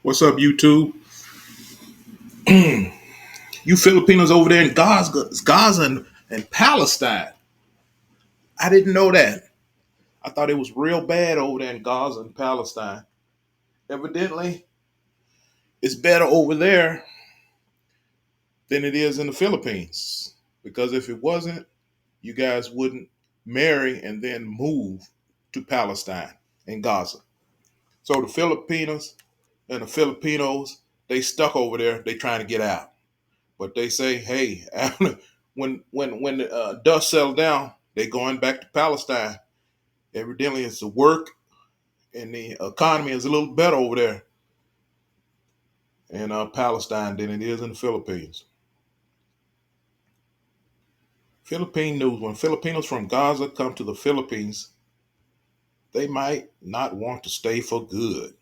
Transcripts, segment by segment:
What's up, YouTube? You Filipinos over there in Gaza and Palestine. I didn't know that. I thought it was real bad over there in Gaza and Palestine. Evidently, it's better over there than it is in the Philippines. Because if it wasn't, you guys wouldn't marry and then move to Palestine and Gaza. So the Filipinos and the Filipinos, they stuck over there. They trying to get out. But they say, hey, when the dust settles down, they going back to Palestine. Evidently, it's the work and the economy is a little better over there in Palestine than it is in the Philippines. Philippine news: when Filipinos from Gaza come to the Philippines, they might not want to stay for good.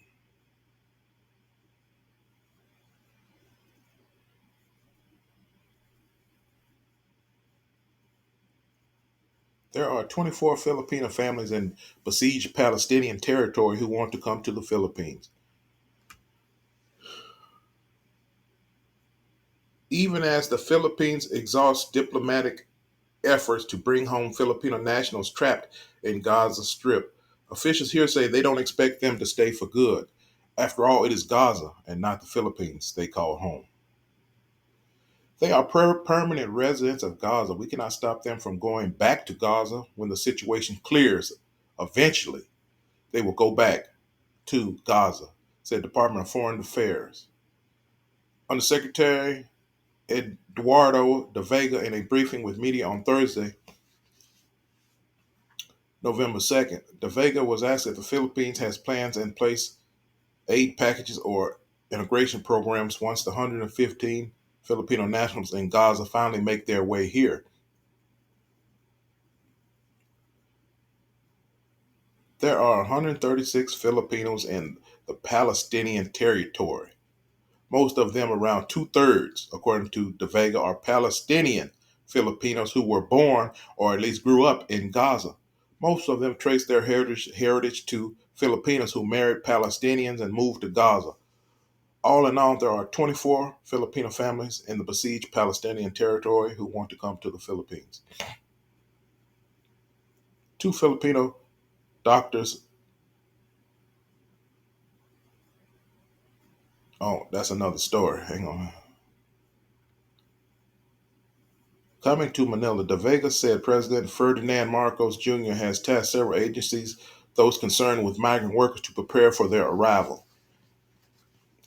There are 24 Filipino families in besieged Palestinian territory who want to come to the Philippines. Even as the Philippines exhausts diplomatic efforts to bring home Filipino nationals trapped in Gaza Strip, officials here say they don't expect them to stay for good. After all, it is Gaza and not the Philippines they call home. They are permanent residents of Gaza. We cannot stop them from going back to Gaza when the situation clears. Eventually, they will go back to Gaza, said Department of Foreign Affairs. Undersecretary Eduardo de Vega, in a briefing with media on Thursday, November 2nd, De Vega was asked if the Philippines has plans in place, aid packages, or integration programs once the 115 Filipino nationals in Gaza finally make their way here. There are 136 Filipinos in the Palestinian territory. Most of them, around two-thirds, according to De Vega, are Palestinian Filipinos who were born or at least grew up in Gaza. Most of them trace their heritage to Filipinos who married Palestinians and moved to Gaza. All in all, there are 24 Filipino families in the besieged Palestinian territory who want to come to the Philippines. Two Filipino doctors. Oh, that's another story. Hang on. Coming to Manila, De Vega said President Ferdinand Marcos Jr. has tasked several agencies, those concerned with migrant workers, to prepare for their arrival.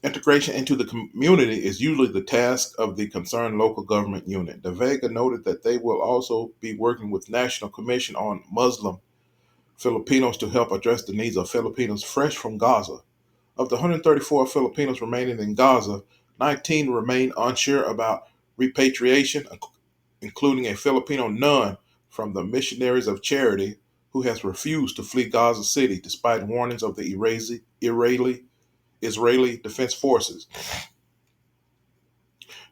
Integration into the community is usually the task of the concerned local government unit. De Vega noted that they will also be working with National Commission on Muslim Filipinos to help address the needs of Filipinos fresh from Gaza. Of the 134 Filipinos remaining in Gaza, 19 remain unsure about repatriation, including a Filipino nun from the Missionaries of Charity who has refused to flee Gaza City despite warnings of the Israeli Defense Forces.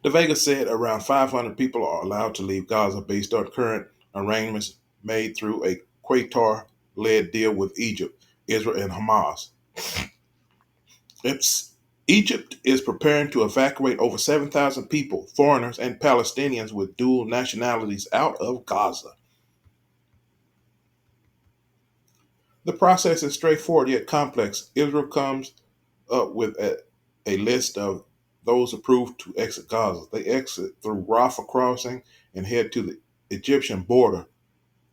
De Vega said around 500 people are allowed to leave Gaza based on current arrangements made through a Qatar-led deal with Egypt, Israel, and Hamas. Egypt is preparing to evacuate over 7,000 people, foreigners, and Palestinians with dual nationalities out of Gaza. The process is straightforward yet complex. Israel comes up with a list of those approved to exit Gaza. They exit through Rafah crossing and head to the Egyptian border,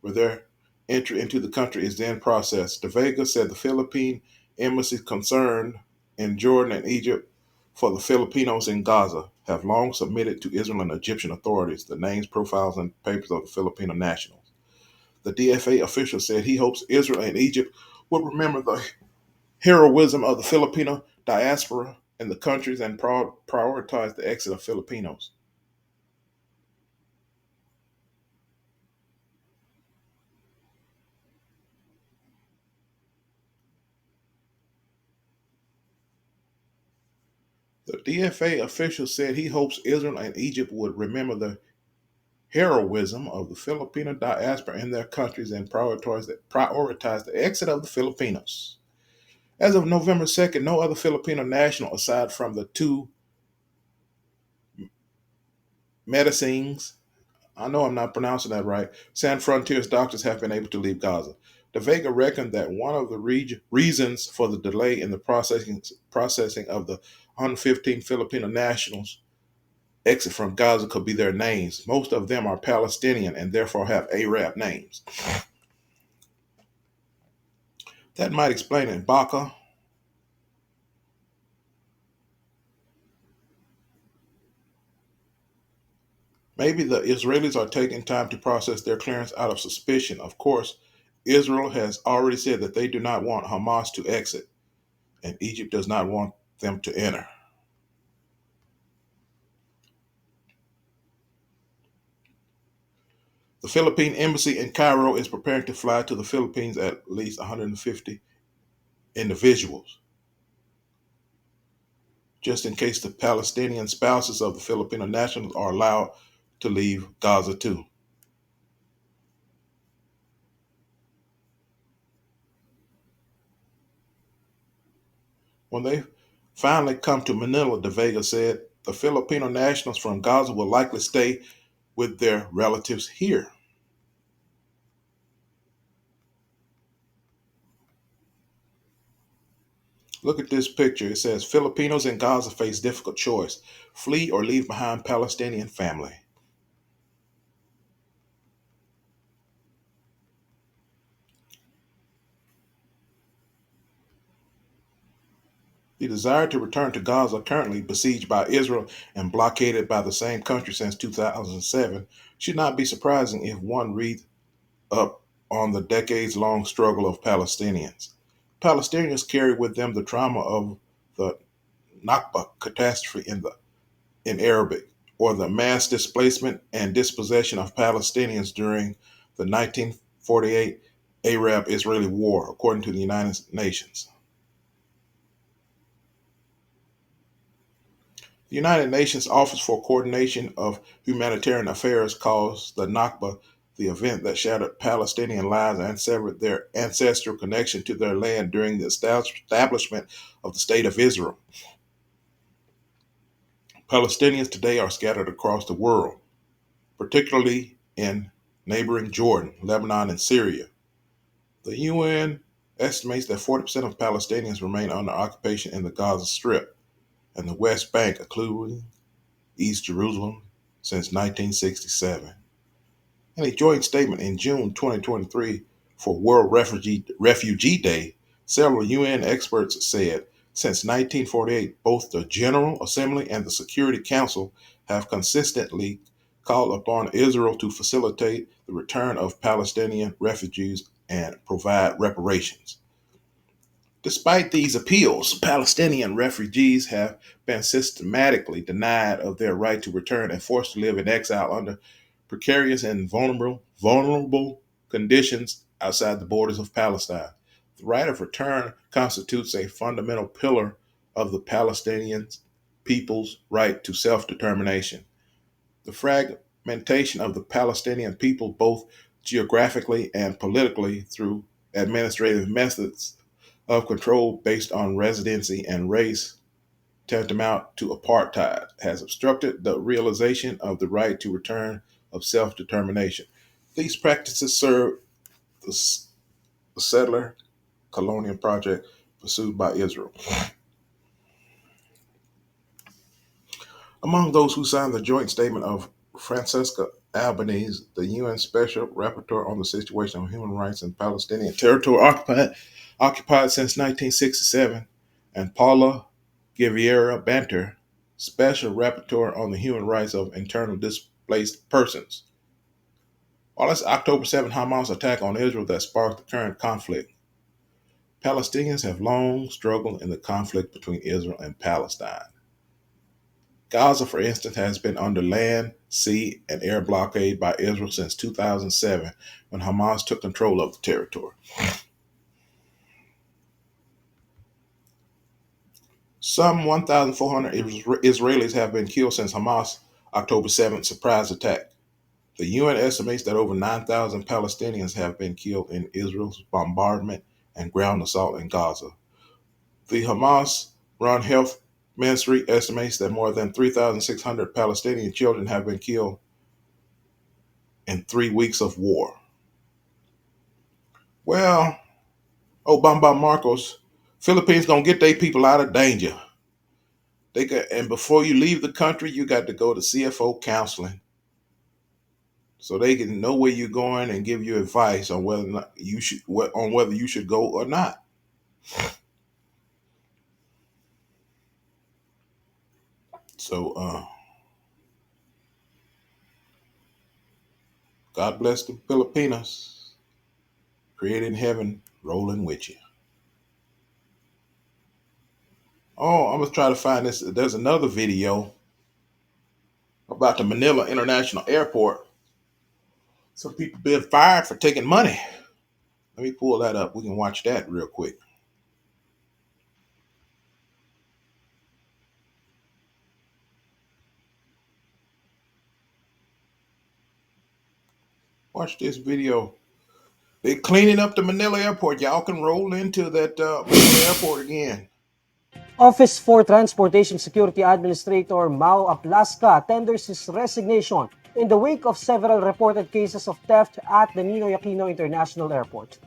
where their entry into the country is then processed. De Vega said the Philippine embassies concerned in Jordan and Egypt for the Filipinos in Gaza have long submitted to Israel and Egyptian authorities the names, profiles, and papers of the Filipino nationals. The DFA official said he hopes Israel and Egypt will remember the heroism of the Filipino diaspora in the countries and prioritize the exit of Filipinos. The DFA official said he hopes Israel and Egypt would remember the heroism of the Filipino diaspora in their countries and prioritize the exit of the Filipinos. As of November 2nd, no other Filipino national, aside from the two medicines, I know I'm not pronouncing that right, San Frontier's doctors have been able to leave Gaza. De Vega reckoned that one of the reasons for the delay in the processing of the 115 Filipino nationals exit from Gaza could be their names. Most of them are Palestinian and therefore have Arab names. That might explain it. Baka, maybe the Israelis are taking time to process their clearance out of suspicion. Of course, Israel has already said that they do not want Hamas to exit, and Egypt does not want them to enter. The Philippine embassy in Cairo is preparing to fly to the Philippines at least 150 individuals, just in case the Palestinian spouses of the Filipino nationals are allowed to leave Gaza too. When they finally come to Manila, De Vega said, the Filipino nationals from Gaza will likely stay with their relatives here. Look at this picture. It says Filipinos in Gaza face difficult choice: flee or leave behind Palestinian family. The desire to return to Gaza, currently besieged by Israel and blockaded by the same country since 2007, should not be surprising if one reads up on the decades long struggle of Palestinians. Palestinians carry with them the trauma of the Nakba catastrophe in Arabic, or the mass displacement and dispossession of Palestinians during the 1948 Arab Israeli War, according to the United Nations. The United Nations Office for Coordination of Humanitarian Affairs calls the Nakba the event that shattered Palestinian lives and severed their ancestral connection to their land during the establishment of the State of Israel. Palestinians today are scattered across the world, particularly in neighboring Jordan, Lebanon, and Syria. The UN estimates that 40% of Palestinians remain under occupation in the Gaza Strip and the West Bank, including East Jerusalem, since 1967. In a joint statement in June 2023 for World Refugee Day, several UN experts said since 1948, both the General Assembly and the Security Council have consistently called upon Israel to facilitate the return of Palestinian refugees and provide reparations. Despite these appeals, Palestinian refugees have been systematically denied of their right to return and forced to live in exile under precarious and vulnerable conditions outside the borders of Palestine. The right of return constitutes a fundamental pillar of the Palestinian people's right to self-determination. The fragmentation of the Palestinian people, both geographically and politically, through administrative methods of control based on residency and race, tantamount to apartheid, has obstructed the realization of the right to return of self determination. These practices serve the settler colonial project pursued by Israel. Among those who signed the joint statement of Francesca Albanese, the UN Special Rapporteur on the situation of human rights in Palestinian territory occupied since 1967, and Paula Guevara Banter, Special Rapporteur on the Human Rights of Internally Displaced Persons. While it's October 7th Hamas attack on Israel that sparked the current conflict, Palestinians have long struggled in the conflict between Israel and Palestine. Gaza, for instance, has been under land, sea, and air blockade by Israel since 2007, when Hamas took control of the territory. Some 1,400 Israelis have been killed since Hamas' October 7th surprise attack. The UN estimates that over 9,000 Palestinians have been killed in Israel's bombardment and ground assault in Gaza. The Hamas run health ministry estimates that more than 3,600 Palestinian children have been killed in 3 weeks of war. Well, Obama Marcos, Philippines gonna get their people out of danger. And before you leave the country, you got to go to CFO counseling so they can know where you're going and give you advice on whether or not you should on whether you should go or not. So God bless the Filipinos, created in heaven, rolling with you. Oh, I'm gonna try to find this. There's another video about the Manila International Airport. Some people been fired for taking money. Let me pull that up. We can watch that real quick. Watch this video. They cleaning up the Manila airport. Y'all can roll into that Manila airport again. Office for Transportation Security Administrator Mau Aplaska tenders his resignation in the wake of several reported cases of theft at the Ninoy Aquino International Airport.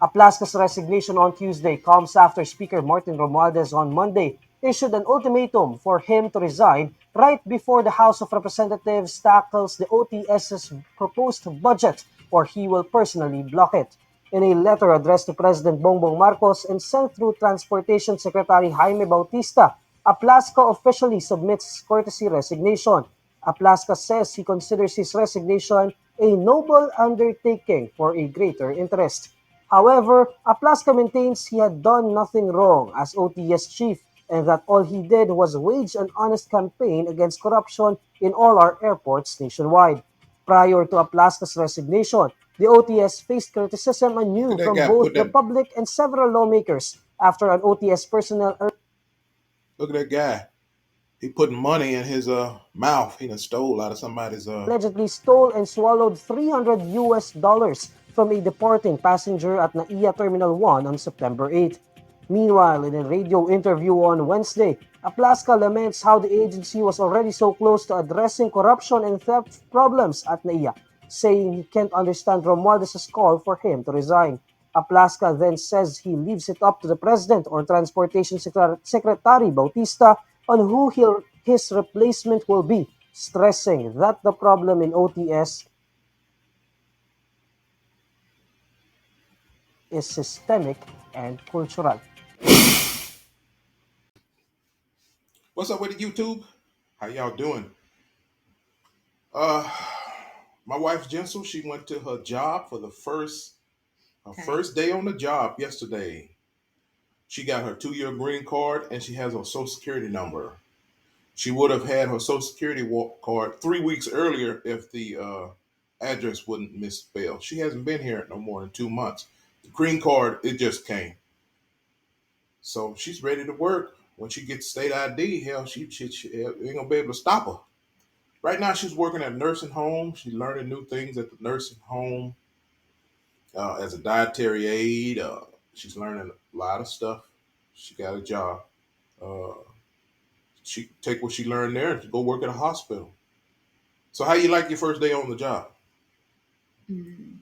Aplaska's resignation on Tuesday comes after Speaker Martin Romualdez on Monday issued an ultimatum for him to resign right before the House of Representatives tackles the OTS's proposed budget, or he will personally block it. In a letter addressed to President Bongbong Marcos and sent through Transportation Secretary Jaime Bautista, Aplaska officially submits his courtesy resignation. Aplaska says he considers his resignation a noble undertaking for a greater interest. However, Aplaska maintains he had done nothing wrong as OTS chief and that all he did was wage an honest campaign against corruption in all our airports nationwide. Prior to Aplaska's resignation, the OTS faced criticism Look anew at that from guy both put the that. public and several lawmakers after an OTS personnel Look at that guy. He putting money in his mouth. He done stole out of somebody's allegedly stole and swallowed $300 from a departing passenger at Naia Terminal 1 on September 8. Meanwhile, in a radio interview on Wednesday, Aplaska laments how the agency was already so close to addressing corruption and theft problems at Naia, saying he can't understand Romualdez' call for him to resign. Aplaska then says he leaves it up to the President or Transportation Secretary Bautista on who his replacement will be, stressing that the problem in OTS is systemic and cultural. What's up with the YouTube? How y'all doing? Uh my wife Jensel, she went to her job for the first day on the job yesterday. She got her 2-year green card and she has her social security number. She would have had her social security card 3 weeks earlier if the address wouldn't misspell. She hasn't been here no more than 2 months. The green card, it just came. So she's ready to work. When she gets state ID, hell, she ain't gonna be able to stop her. Right now, she's working at a nursing home. She's learning new things at the nursing home as a dietary aide. She's learning a lot of stuff. She got a job. Uh, she take what she learned there and go work at a hospital. So, how you like your first day on the job? Mm,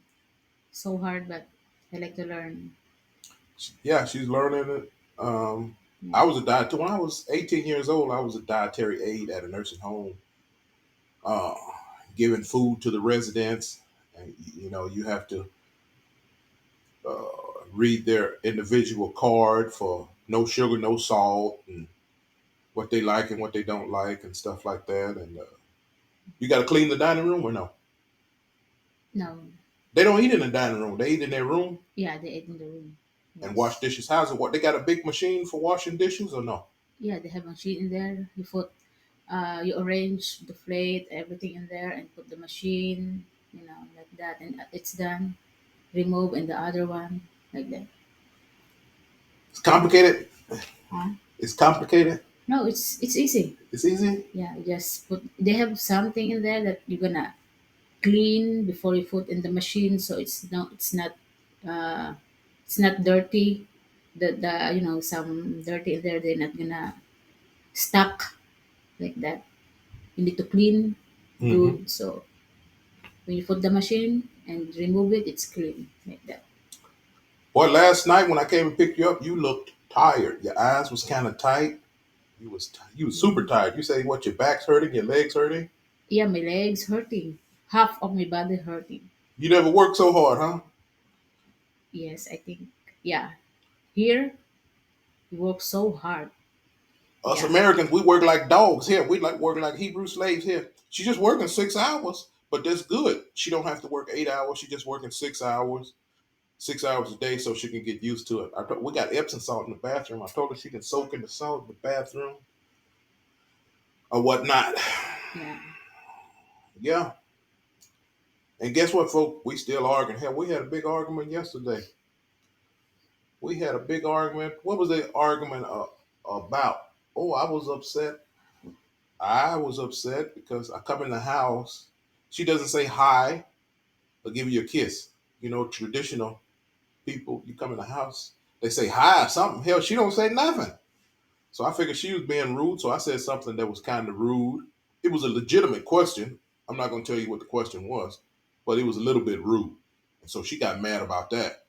so hard, but I like to learn. Yeah, she's learning it. I Yeah. was a diet when I was 18 years old. I was a dietary aide at a nursing home, uh, giving food to the residents. And you have to read their individual card for no sugar, no salt, and what they like and what they don't like, and stuff like that. And you got to clean the dining room or no? No. They don't eat in the dining room. They eat in their room Yeah, they ate in the room. and wash Yes. dishes. How's it? What they got a big machine for washing dishes or no? Yeah, they have a machine in there. You arrange the plate, everything in there, and put the machine, like that, and it's done. Remove in the other one, like that. It's complicated. Huh? It's complicated. No, it's easy. It's easy. Yeah, you just put. They have something in there that you're gonna clean before you put in the machine, so uh, it's not dirty. the some dirty in there, they're not gonna stuck like that. You need to clean Hmm. good. So when you put the machine and remove it, it's clean like that. Boy, last night when I came and picked you up, you looked tired. Your eyes was kind of tight. You was super Mhm. tired. You say what? Your back's hurting, your legs hurting. Yeah, my legs hurting. Half of my body hurting. You never worked so hard, huh? Yes, I think. Yeah. Here, we work so hard. Us Yeah. Americans, we work like dogs here. We like working like Hebrew slaves here. She's just working 6 hours, but that's good. She don't have to work 8 hours. She's just working 6 hours, 6 hours a day, so she can get used to it. We got Epsom salt in the bathroom. I told her she can soak in the salt in the bathroom or whatnot. Yeah. Yeah. And guess what, folks? We still arguing. Hell, we had a big argument yesterday. We had a big argument. What was the argument about? Oh, I was upset. I was upset because I come in the house. She doesn't say hi or give you a kiss. You know, traditional people, you come in the house, they say hi or something. Hell, she don't say nothing. So I figured she was being rude. So I said something that was kind of rude. It was a legitimate question. I'm not going to tell you what the question was, but it was a little bit rude. And so she got mad about that.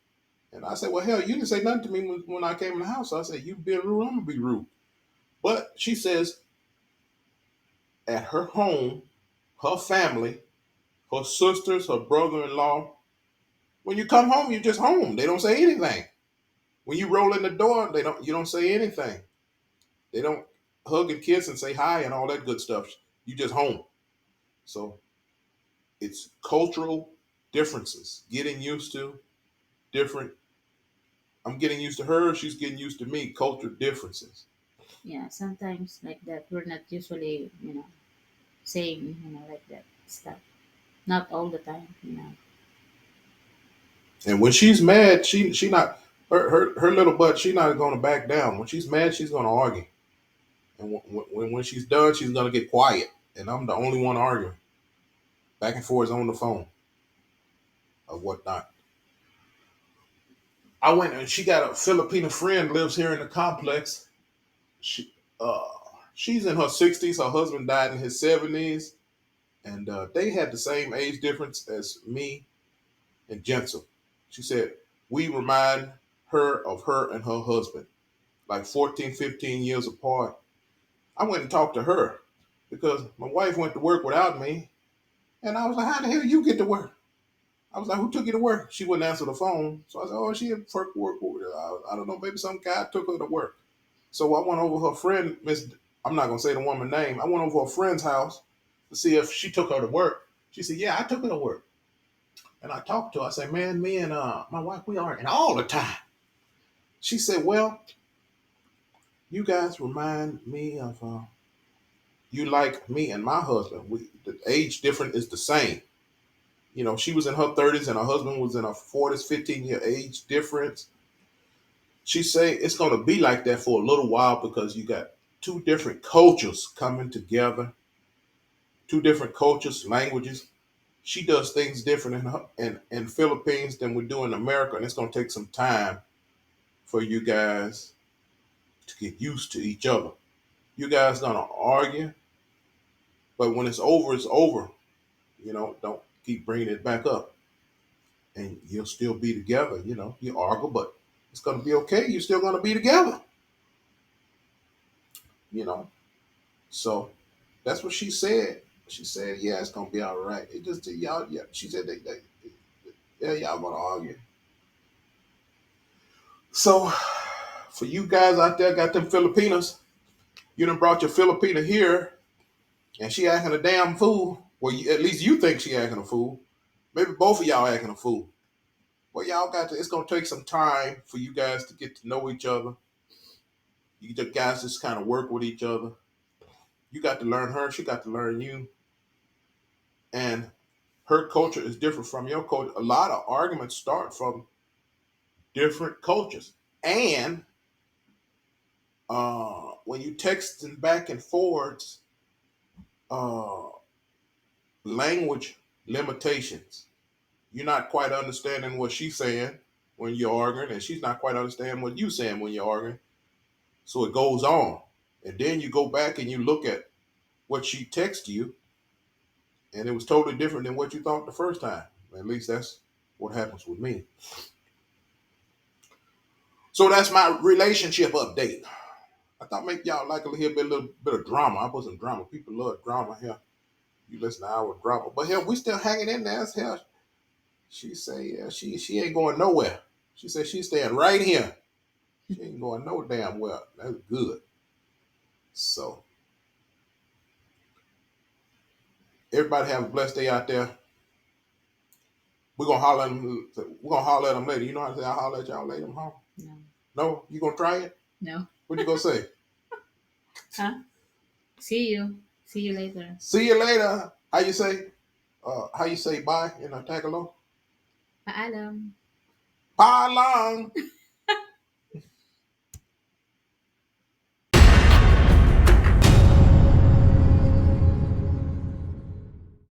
And I said, well, hell, you didn't say nothing to me when I came in the house. So I said, you being rude, I'm going to be rude. But she says at her home, her family, her sisters, her brother-in-law, when you come home, you're just home. They don't say anything. When you roll in the door, you don't say anything. They don't hug and kiss and say hi and all that good stuff. You just home. So it's cultural differences. Getting used to different. I'm getting used to her. She's getting used to me. Culture differences. Yeah. Sometimes like that. We're not usually, saying, like that stuff. Not all the time. And when she's mad, she not her little butt. She's not going to back down. When she's mad, she's going to argue. And when she's done, she's going to get quiet. And I'm the only one arguing back and forth on the phone or whatnot. I went and she got a Filipino friend lives here in the complex. She she's in her 60s. Her husband died in his 70s, and they had the same age difference as me and Jensel. She said we remind her and her husband, like 14, 15 years apart. I went and talked to her because my wife went to work without me, and I was like, "How the hell you get to work?" I was like, "Who took you to work?" She wouldn't answer the phone, so I said, "Oh, she at work. I don't know, maybe some guy took her to work." So I went over her friend, Miss. I'm not gonna say the woman's name. I went over her friend's house to see if she took her to work. She said, "Yeah, I took her to work." And I talked to her. I said, "Man, me and my wife, we arguing all the time." She said, "Well, you guys remind me of you like me and my husband. The age difference is the same. You know, she was in her 30s and her husband was in her 40s, 15-year age difference. She say it's going to be like that for a little while because you got two different cultures coming together, two different cultures, languages. She does things different in Philippines than we do in America, and it's going to take some time for you guys to get used to each other. You guys gonna argue, but when it's over, it's over. You know, don't keep bringing it back up, and you'll still be together. You know, you argue, but it's gonna be okay. You're still gonna be together. You know, so that's what she said. She said, "Yeah, it's gonna be all right. It just y'all, yeah." She said, "Yeah, y'all gonna argue." So, for you guys out there, got them Filipinos. You done brought your Filipina here, and she acting a damn fool. Well, at least you think she acting a fool. Maybe both of y'all acting a fool. Well, y'all got to. It's gonna take some time for you guys to get to know each other. You guys just kind of work with each other. You got to learn her. She got to learn you. And her culture is different from your culture. A lot of arguments start from different cultures. And when you texting back and forwards, uh, language limitations. You're not quite understanding what she's saying. when you're arguing, and she's not quite understanding what you're saying when you're arguing. So it goes on. And then you go back and you look at what she texted you, and it was totally different than what you thought the first time. At least that's what happens with me. So that's my relationship update. I thought maybe y'all like to hear a little bit of drama. I put some drama. People love drama here. You listen to our drama. But hell, we still hanging in there as hell. She say she ain't going nowhere. She said she's staying right here. She ain't going no damn well. That's good. So everybody have a blessed day out there. We're gonna holler at them. We're gonna holler at them later. You know how to say I holler at y'all later, huh? No. No? You gonna try it? No. What you gonna say? Huh? See you. See you later. See you later. How you say? How you say bye in a Tagalog? Paalam. Paalang.